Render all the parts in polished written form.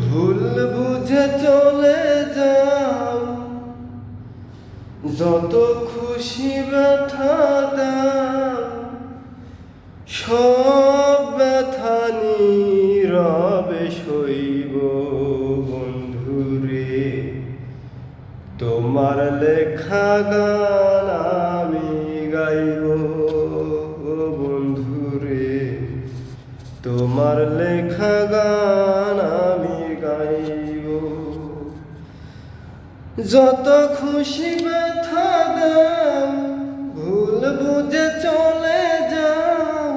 ভুল বুঝে চলে যাও, যত খুশি ব্যথা দাও, সব ব্যথা নীরবে সইব বন্ধুরে। তোমার লেখা গান আমি গাইব বন্ধুরে, তোমার লেখা গান আমি গাইব। যত খুশি ব্যথা দাও, ভুল বুঝে চলে যাও,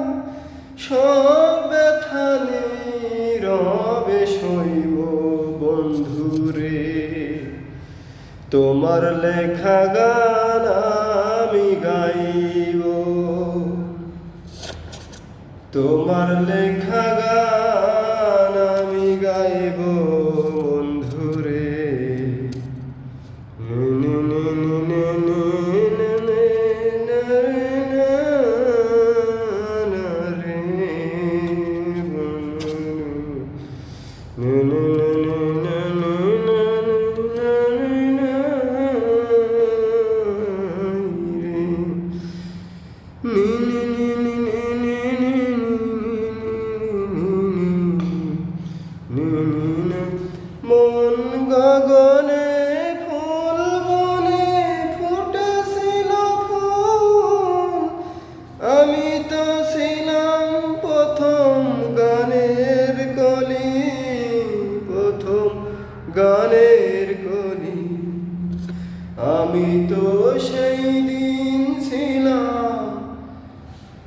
সব ব্যথা নীরবে সইব বন্ধুরে। তোমার লেখা গান আমি গাইব, তোমার লেখা গান আমি গাইব বন্ধুরে। মন গগনে ফুল বনে ফুটেছিল ফুল, আমি তো ছিলাম প্রথম গানের কলি, প্রথম গানের কলি। আমি তো সেই দিন ছিলাম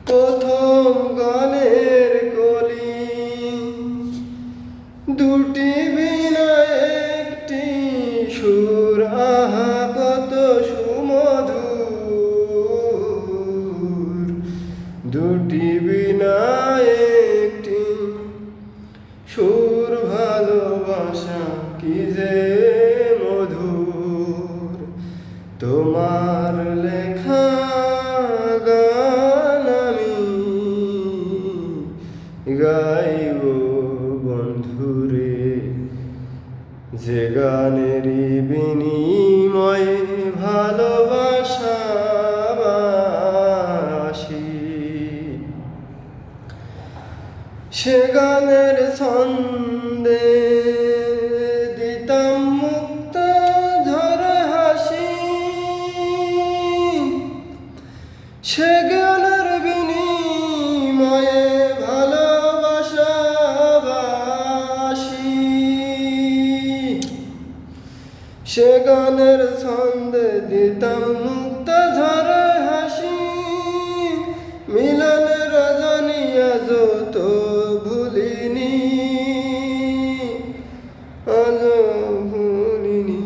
প্রথম গানের কলি। দুটি বিনা একটি সুর, আহা কত সুমধুর। দুটি বিনা একটি সুর, ভালোবাসা কি যে মধুর। তোমার লেখা গান আমি গাইব বন্ধুরে, যে গানেরই বিনিময়ে ভালোবাসা বাসি। সে গানের ছন্দে দিতাম মুক্তা ঝরে হাসি, সে গানের বিনিময়ে ভালোবাসা বাসি। সে গানের ছন্দে দিতাম মুক্তা ঝরে হাসি, মিলনের রজনী আজও তো ভুলিনি, আজও ভুলিনি।